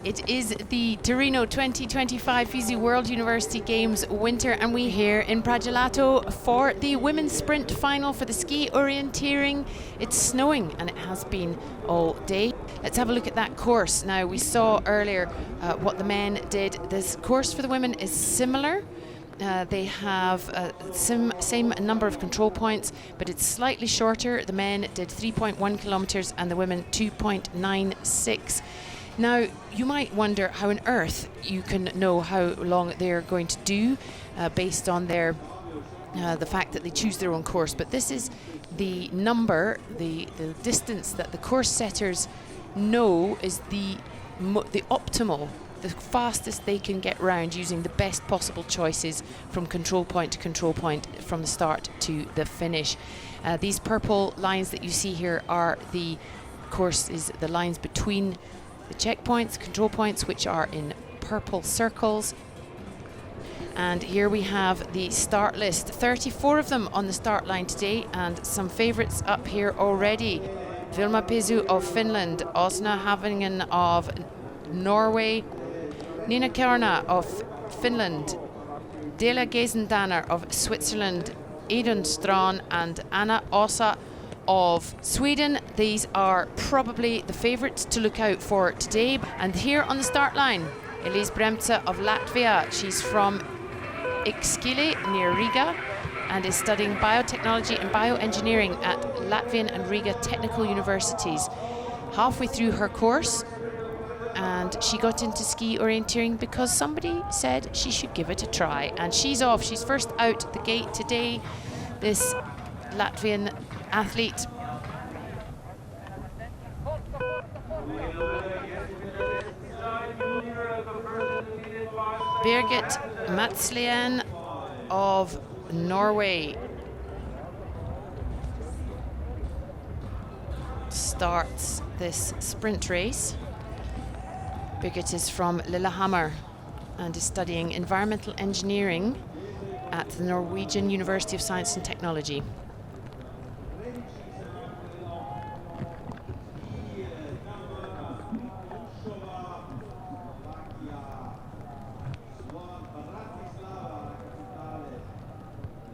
It is the Torino 2025 FISU World University Games Winter, and we're here in Pragelato for the women's sprint final for the ski orienteering. It's snowing and it has been all day. Let's have a look at that course. Now, we saw earlier what the men did. This course for the women is similar. They have same number of control points, but it's slightly shorter. The men did 3.1 kilometers and the women 2.96. Now, you might wonder how on earth you can know how long they're going to do based on their the fact that they choose their own course. But this is the number, the distance that the course setters know is the optimal, the fastest they can get round using the best possible choices from control point to control point from the start to the finish. These purple lines that you see here are the courses, the lines between the checkpoints, control points, which are in purple circles. And here we have the start list, 34 of them on the start line today, and some favourites up here already. Vilma Pesu of Finland, Osna Havingen of Norway, Nina Kärna of Finland, Dela Gezendaner of Switzerland, Idun Strand and Anna Osa of Sweden. These are probably the favourites to look out for today. And here on the start line, Elise Bremtse of Latvia. She's from Ikskili near Riga and is studying biotechnology and bioengineering at Latvian and Riga technical universities. Halfway through her course, and she got into ski orienteering because somebody said she should give it a try. And she's off. She's first out the gate today, this Latvian athlete. Birgit Matslien of Norway starts this sprint race. Birgit is from Lillehammer and is studying environmental engineering at the Norwegian University of Science and Technology.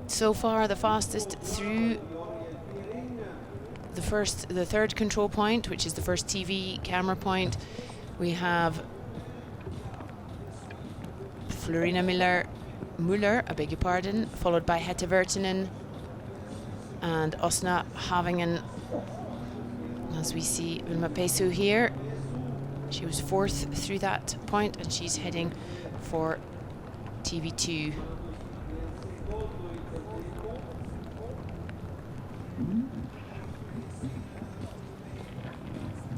So far, the fastest through the third control point, which is the first TV camera point, we have Florina Müller, I beg your pardon, followed by Hette Virtanen and Osna Havingen. As we see Vilma Pesu here, she was fourth through that point and she's heading for TV2.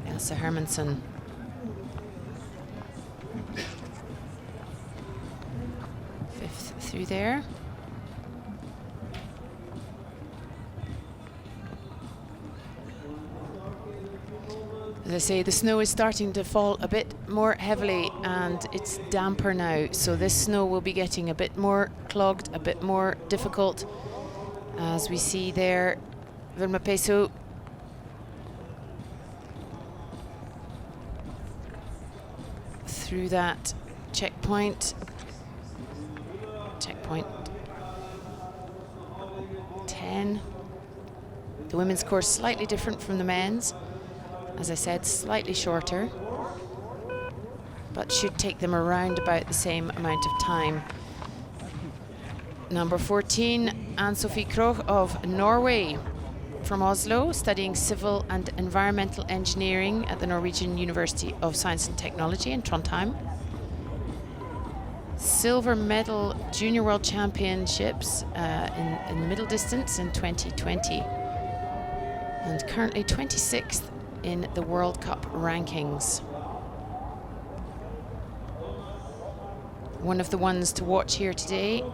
Elsa Hermansson. Fifth through there. As I say, the snow is starting to fall a bit more heavily and it's damper now, so this snow will be getting a bit more clogged, a bit more difficult. As we see there, Vilma Pesu through that checkpoint 10. The women's course slightly different from the men's, as I said, slightly shorter, but should take them around about the same amount of time. Number 14, Ann-Sophie Kroch of Norway, from Oslo, studying civil and environmental engineering at the Norwegian University of Science and Technology in Trondheim. Silver medal Junior World Championships in the middle distance in 2020. And currently 26th in the World Cup rankings. One of the ones to watch here today.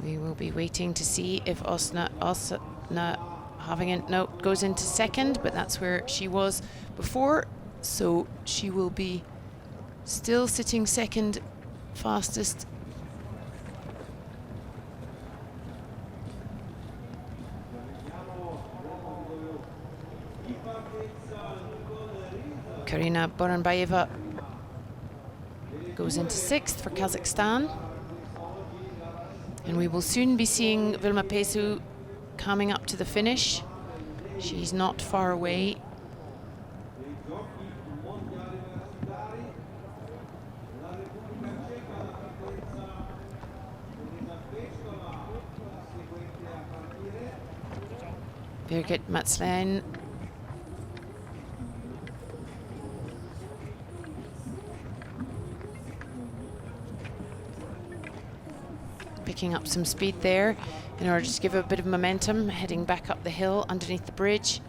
We will be waiting to see if Osna goes into second, but that's where she was before. So she will be still sitting second fastest. Karina Boranbayeva goes into sixth for Kazakhstan. And we will soon be seeing Vilma Pesu coming up to the finish. She's not far away. Birgit Matzlein. Picking up some speed there in order to give a bit of momentum, heading back up the hill underneath the bridge.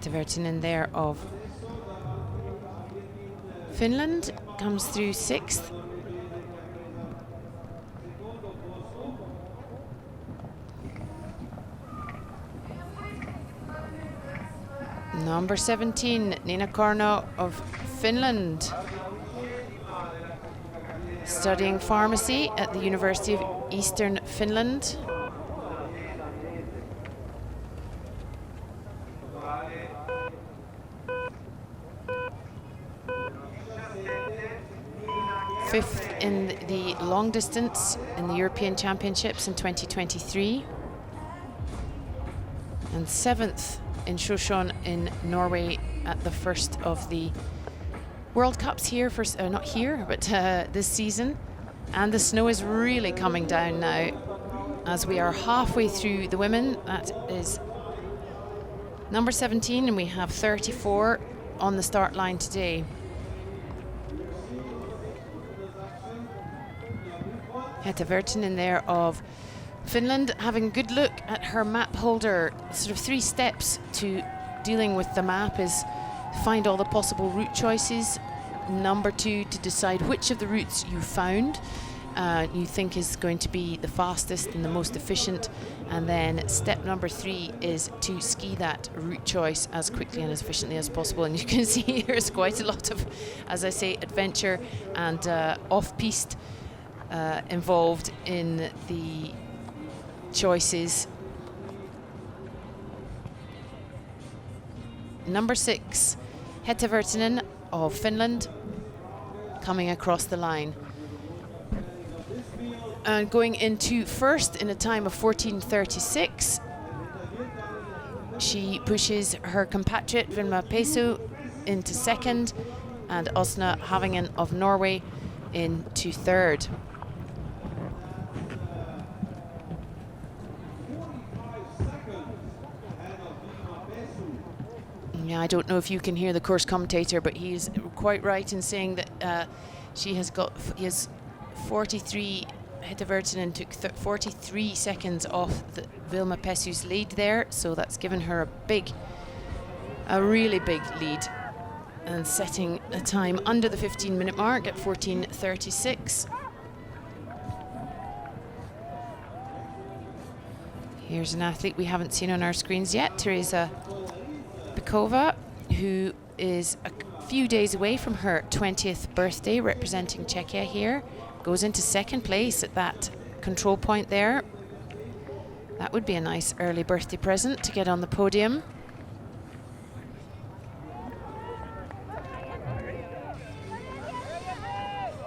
Vertinen there of Finland comes through sixth. Number 17, Nina Korno of Finland, studying pharmacy at the University of Eastern Finland. Fifth in the long distance in the European Championships in 2023. And seventh in Sjøsjøen in Norway at the first of the World Cups here, not here, but this season. And the snow is really coming down now as we are halfway through the women. That is number 17, and we have 34 on the start line today. Hetta Virtanen there of Finland, having a good look at her map holder. Sort of 3 steps to dealing with the map is find all the possible route choices. Number 2, to decide which of the routes you found you think is going to be the fastest and the most efficient. And then step number 3 is to ski that route choice as quickly and as efficiently as possible. And you can see there's quite a lot of, as I say, adventure and off-piste involved in the choices. Number 6, Hetta Virtanen of Finland, coming across the line and going into first in a time of 14:36. She pushes her compatriot Vilma Pesu into second and Åsne Havingen of Norway into third. Yeah, I don't know if you can hear the course commentator, but he's quite right in saying that he has 43. Hetta Virtanen took 43 seconds off Vilma Pesu's lead there, so that's given her a really big lead, and setting a time under the 15-minute mark at 14:36. Here's an athlete we haven't seen on our screens yet, Teresa Pikova, who is a few days away from her 20th birthday, representing Czechia here. Goes into second place at that control point there. That would be a nice early birthday present to get on the podium.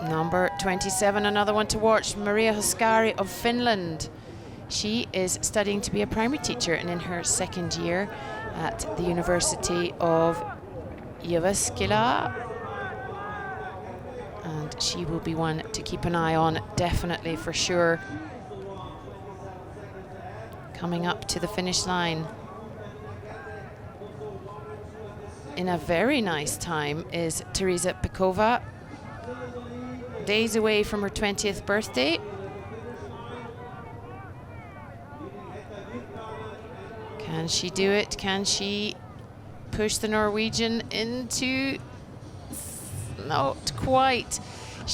Number 27, another one to watch, Maria Hoskari of Finland. She is studying to be a primary teacher and in her second year at the University of Jyväskylä. And she will be one to keep an eye on, definitely, for sure. Coming up to the finish line in a very nice time is Teresa Pikova, days away from her 20th birthday. Can she do it? Can she push the Norwegian into... Not quite.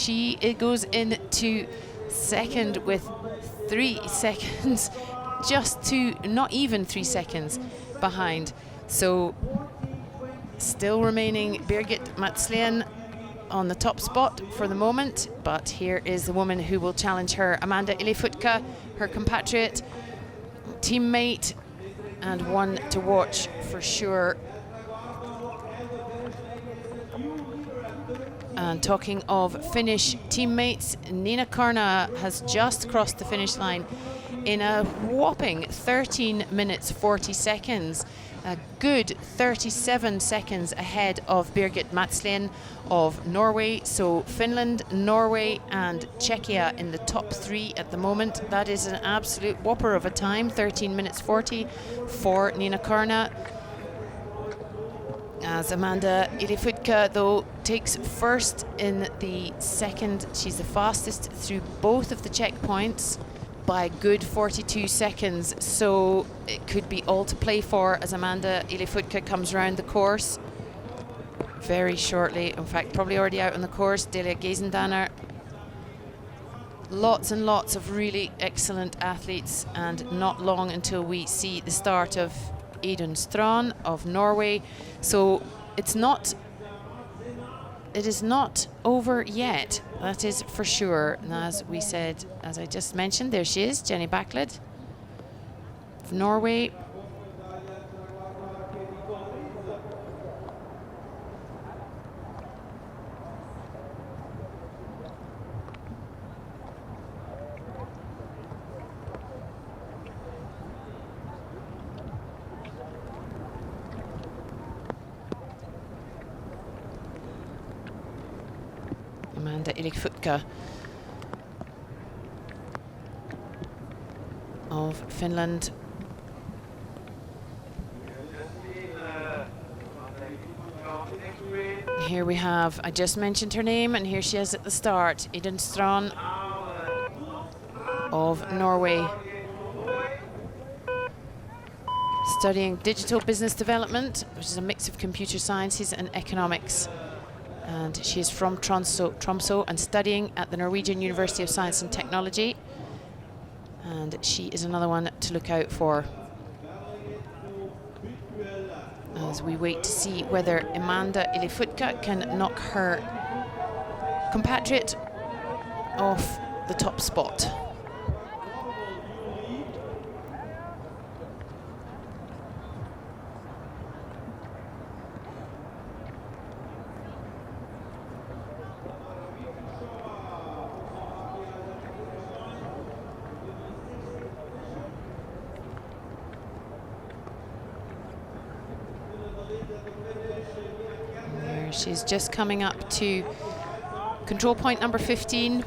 It goes into second with 3 seconds, just to not even 3 seconds behind. So still remaining Birgit Matslien on the top spot for the moment, but here is the woman who will challenge her, Amanda Ilifutka, her compatriot, teammate, and one to watch for sure. And talking of Finnish teammates, Nina Karna has just crossed the finish line in a whopping 13 minutes 40 seconds. A good 37 seconds ahead of Birgit Matslien of Norway. So Finland, Norway and Czechia in the top 3 at the moment. That is an absolute whopper of a time, 13 minutes 40 for Nina Karna. As Amanda Ilifutka, though, takes first in the second. She's the fastest through both of the checkpoints by a good 42 seconds. So it could be all to play for as Amanda Ilifutka comes around the course very shortly. In fact, probably already out on the course. Delia Gezendaner. Lots and lots of really excellent athletes, and not long until we see the start of Idun Strand of Norway. So it is not over yet, that is for sure. And as we said, as I just mentioned, there she is, Jenny Backlid of Norway. Amanda Ilifutka of Finland. Here we have, I just mentioned her name, and here she is at the start, Idun Strand of Norway. Studying digital business development, which is a mix of computer sciences and economics. And she is from Tromsø and studying at the Norwegian University of Science and Technology. And she is another one to look out for as we wait to see whether Amanda Ilifutka can knock her compatriot off the top spot. She's just coming up to control point number 15.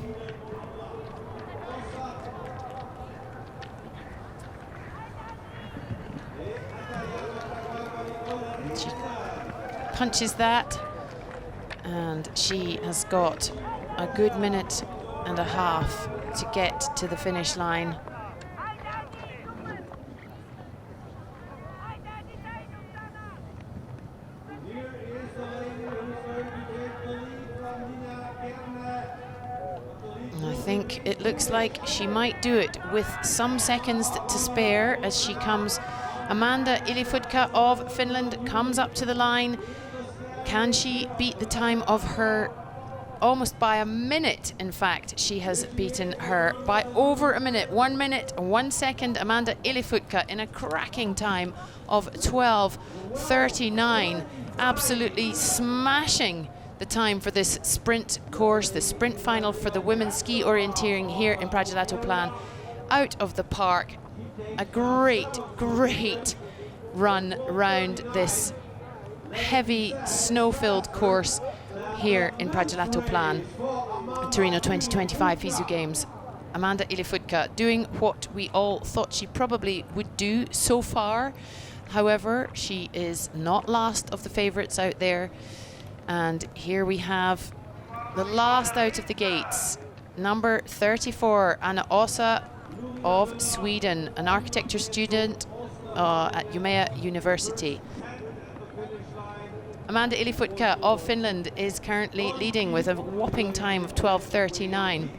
She punches that, and she has got a good minute and a half to get to the finish line. It looks like she might do it with some seconds to spare as she comes. Amanda Ilifutka of Finland comes up to the line. Can she beat the time of her? Almost by a minute, in fact. She has beaten her by over a minute. 1 minute, 1 second. Amanda Ilifutka in a cracking time of 12:39. Absolutely smashing the time for this sprint course, the sprint final for the women's ski orienteering here in Prajalatoplan. Out of the park. A great, great run round this heavy snow-filled course here in Prajalatoplan, Torino 2025 FISU Games. Amanda Ilifutka doing what we all thought she probably would do so far. However, she is not last of the favourites out there. And here we have the last out of the gates, number 34, Anna Osa of Sweden, an architecture student at Umeå University. Amanda Ylifutka of Finland is currently leading with a whopping time of 12:39.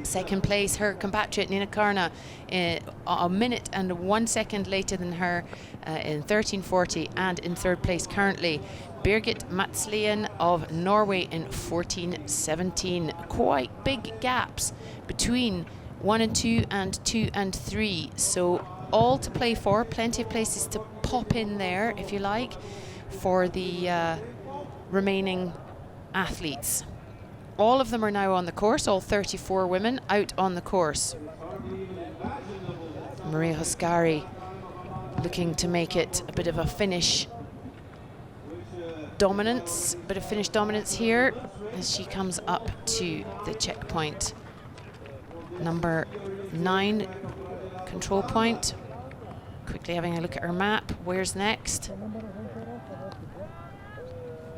Second place, her compatriot Nina Karna, a minute and 1 second later than her in 13:40, and in third place currently Birgit Matslien of Norway in 14:17. Quite big gaps between 1 and 2 and 2 and 3, so all to play for, plenty of places to pop in there if you like for the remaining athletes. All of them are now on the course, all 34 women out on the course. Maria Hoskari looking to make it a bit of a Finnish dominance, here as she comes up to the checkpoint. Number 9 control point. Quickly having a look at her map. Where's next?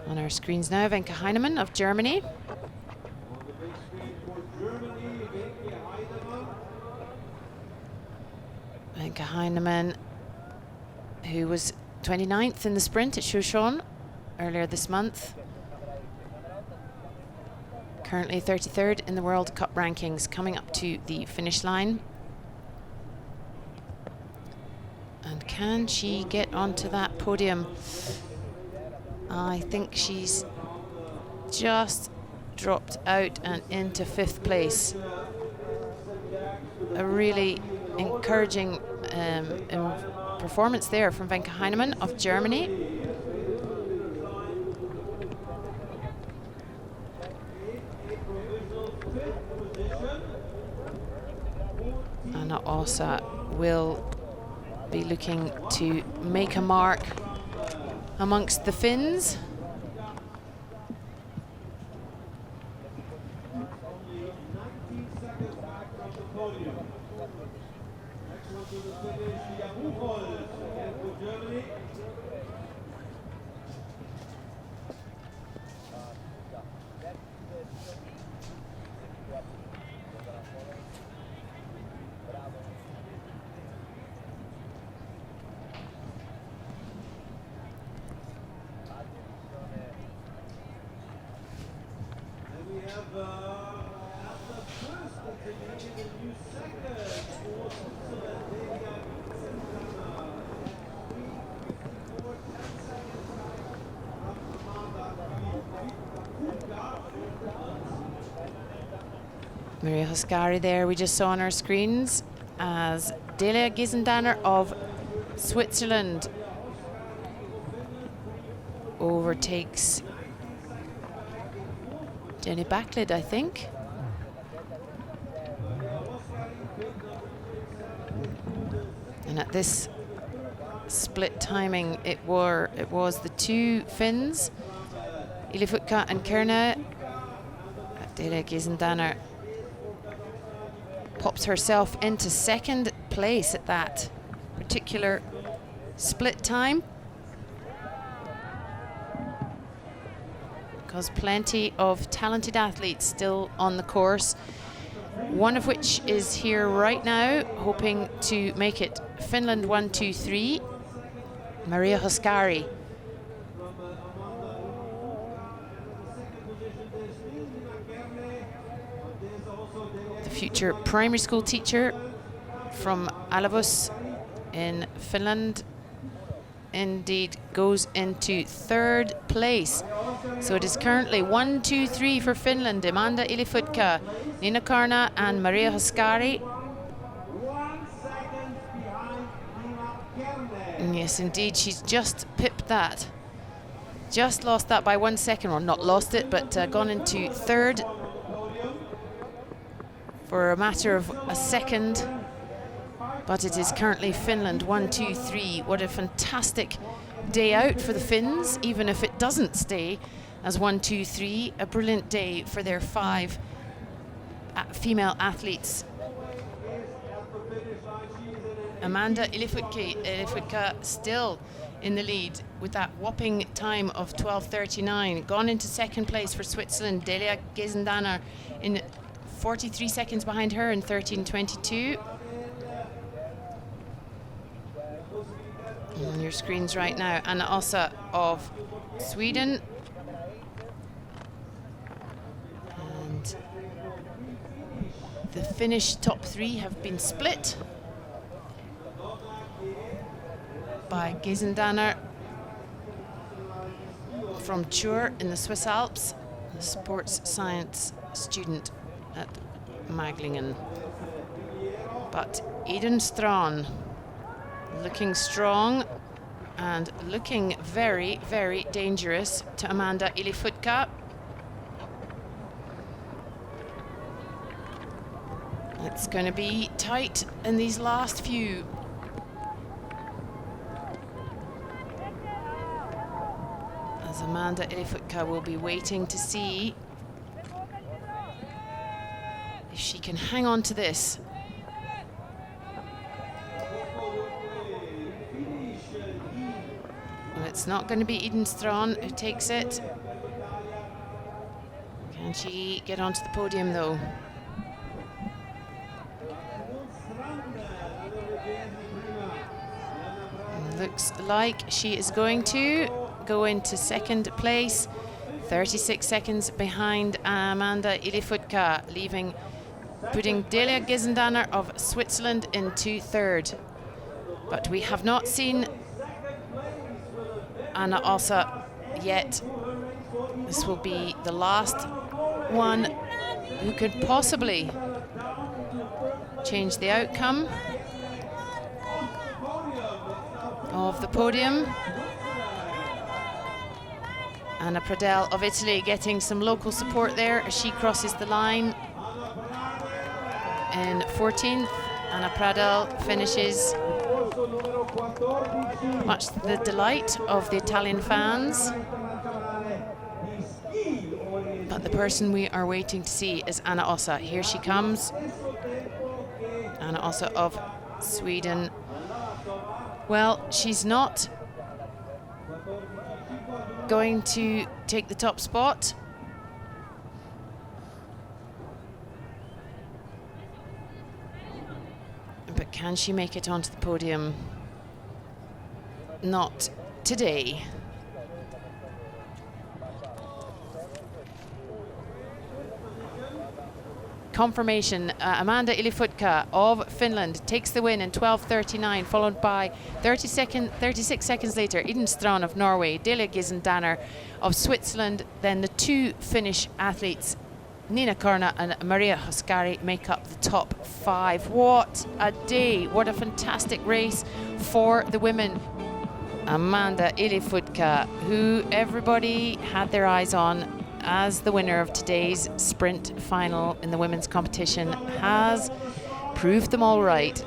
On our screens now, Wenke Heinemann of Germany. Wenke Heinemann, who was 29th in the sprint at Shushan earlier this month. Currently 33rd in the World Cup rankings, coming up to the finish line. And can she get onto that podium? I think she's just dropped out and into 5th place. A really encouraging performance there from Wenke Heinemann of Germany. Anna Osa will be looking to make a mark amongst the Finns. Maria Hoskari there we just saw on our screens as Delia Gisendanner of Switzerland overtakes Jenny Backlid, I think. And at this split timing, it was the two Finns, Ylifutka and Kerna. Delia Gisendanner pops herself into 2nd place at that particular split time, because plenty of talented athletes still on the course, one of which is here right now hoping to make it. Finland 1, 2, 3, Maria Hoskari. Future primary school teacher from Alavus in Finland indeed goes into 3rd place. So it is currently 1, 2, 3 for Finland. Amanda Ylifutka, Nina Karna and Maria Hoskari. And yes, indeed, she's just pipped that. Just lost that by 1 second, or not lost it, but gone into 3rd. For a matter of a second, but it is currently Finland 1, 2, 3. What a fantastic day out for the Finns, even if it doesn't stay as 1, 2, 3. A brilliant day for their 5 female athletes. Amanda Ylifutka still in the lead with that whopping time of 12:39. Gone into 2nd place for Switzerland, Delia Gisendanner in 43 seconds behind her in 13:22. on your screens right now. Anna Osa of Sweden. And the Finnish top three have been split by Geisendanner from Chur in the Swiss Alps, a sports science student at Maglingen. But Eden Strachan looking strong and looking very, very dangerous to Amanda Ilifutka. It's going to be tight in these last few. As Amanda Ilifutka will be waiting to see if she can hang on to this. Well, it's not going to be Eden Strachan who takes it. Can she get onto the podium though? Looks like she is going to go into second place, 36 seconds behind Amanda Ilifutka, putting Delia Geisendanner of Switzerland into third. But we have not seen Anna Osa yet. This will be the last one who could possibly change the outcome of the podium. Anna Pradel of Italy getting some local support there as she crosses the line in 14th. Anna Pradel finishes, much to the delight of the Italian fans. But the person we are waiting to see is Anna Osa. Here she comes. Anna Osa of Sweden. Well, she's not going to take the top spot. But can she make it onto the podium? Not today. Confirmation, Amanda Ilifutka of Finland takes the win in 12:39, followed by 36 seconds later, Eden Strachan of Norway, Delia Geisendanner of Switzerland. Then the two Finnish athletes, Nina Korna and Maria Hoskari, make up the top five. What a day, what a fantastic race for the women. Amanda Ilifutka, who everybody had their eyes on as the winner of today's sprint final in the women's competition, has proved them all right.